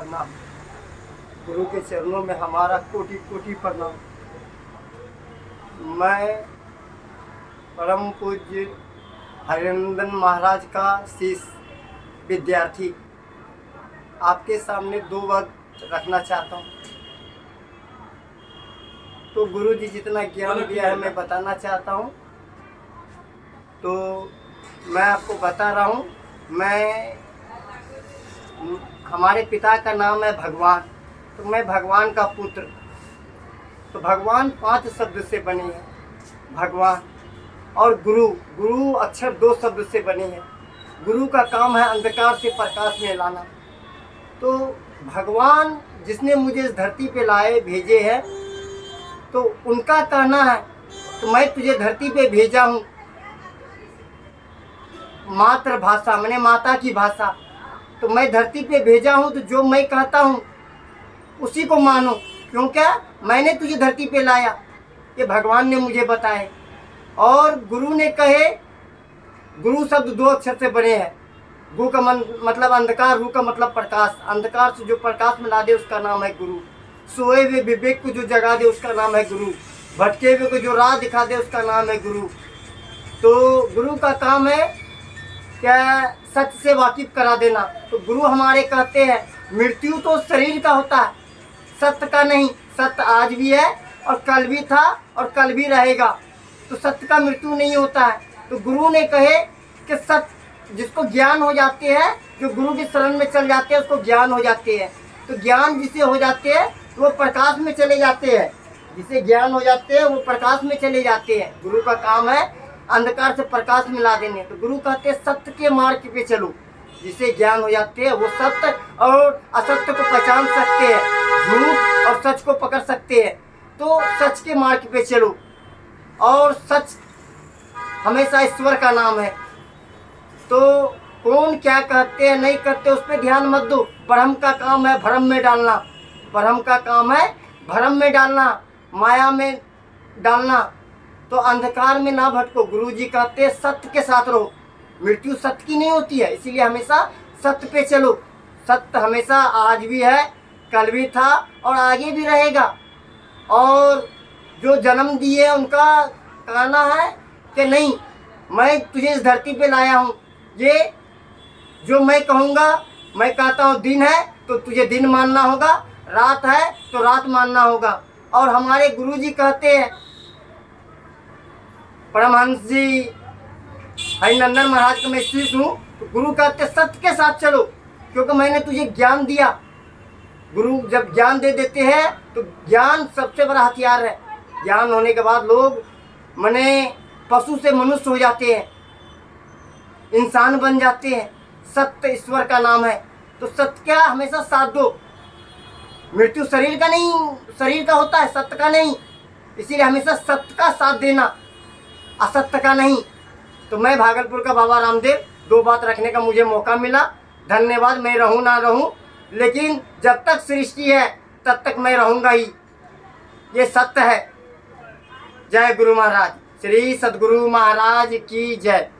प्रणाम। गुरु के चरणों में हमारा कोटि कोटि प्रणाम। मैं परम पूज्य हरिनंदन महाराज का शिष्य विद्यार्थी आपके सामने दो बात रखना चाहता हूँ। तो गुरु जी जितना ज्ञान दिया है मैं बताना चाहता हूँ। तो मैं आपको बता रहा हूँ। हमारे पिता का नाम है भगवान, तो मैं भगवान का पुत्र। तो भगवान 5 शब्द से बने हैं, भगवान। और गुरु, गुरु अक्षर 2 शब्द से बने हैं। गुरु का काम है अंधकार से प्रकाश में लाना। तो भगवान जिसने मुझे इस धरती पे लाए भेजे हैं, तो उनका कहना है तो मैं तुझे धरती पे भेजा हूँ मातृभाषा मैंने माता की भाषा। तो मैं धरती पे भेजा हूँ, तो जो मैं कहता हूँ उसी को मानो, क्योंकि मैंने तुझे धरती पे लाया, ये भगवान ने मुझे बताए। और गुरु ने कहे, गुरु शब्द 2 अक्षर से बने हैं। गु का मतलब अंधकार, रू का मतलब प्रकाश। अंधकार से जो प्रकाश में ला दे उसका नाम है गुरु। सोए हुए विवेक को जो जगा दे उसका नाम है गुरु। भटके हुए को जो राह दिखा दे उसका नाम है गुरु। तो गुरु का काम है क्या? सत्य से वाकिफ करा देना। तो गुरु हमारे कहते हैं मृत्यु तो शरीर का होता है, सत्य का नहीं। सत्य आज भी है और कल भी था और कल भी रहेगा। तो सत्य का मृत्यु नहीं होता है। तो गुरु ने कहे कि सत्य जिसको ज्ञान हो जाते हैं, जो गुरु की शरण में चल जाते हैं उसको ज्ञान हो जाते हैं। तो ज्ञान जिसे हो जाते हैं वो प्रकाश में चले जाते हैं। जिसे ज्ञान हो जाते हैं वो प्रकाश में चले जाते हैं। गुरु का काम है अंधकार से प्रकाश में ला देने। तो गुरु कहते हैं सत्य के मार्ग पे चलो। जिसे ज्ञान हो जाते हैं वो सत्य और असत्य को पहचान सकते हैं, झूठ और सच को पकड़ सकते हैं। तो सच के मार्ग पे चलो। और सच हमेशा ईश्वर का नाम है। तो कौन क्या कहते हैं नहीं कहते उस पर ध्यान मत दो। ब्रह्म का काम है भ्रम में डालना। ब्रह्म का काम है भ्रम में डालना, माया में डालना। तो अंधकार में ना भटको। गुरु जी कहते हैं सत्य के साथ रहो। मृत्यु सत्य की नहीं होती है, इसीलिए हमेशा सत्य पे चलो। सत्य हमेशा आज भी है, कल भी था और आगे भी रहेगा। और जो जन्म दिए उनका कहना है कि नहीं, मैं तुझे इस धरती पे लाया हूँ। ये जो मैं कहूँगा, मैं कहता हूँ दिन है तो तुझे दिन मानना होगा, रात है तो रात मानना होगा। और हमारे गुरु जी कहते हैं, परमहंस जी हरिनंदन महाराज का मैं शिष्य हूँ। तो गुरु कहते सत्य के साथ चलो, क्योंकि मैंने तुझे ज्ञान दिया। गुरु जब ज्ञान दे देते हैं तो ज्ञान सबसे बड़ा हथियार है। ज्ञान होने के बाद लोग माने पशु से मनुष्य हो जाते हैं, इंसान बन जाते हैं। सत्य ईश्वर का नाम है। तो सत्य क्या हमेशा साथ दो। मृत्यु शरीर का नहीं, शरीर का होता है, सत्य का नहीं। इसीलिए हमेशा सत्य का साथ देना, असत्य का नहीं। तो मैं भागलपुर का बाबा रामदेव, 2 बात रखने का मुझे मौका मिला। धन्यवाद। मैं रहूं ना रहूं, लेकिन जब तक सृष्टि है तब तक मैं रहूंगा ही, ये सत्य है। जय गुरु महाराज। श्री सद्गुरु महाराज की जय।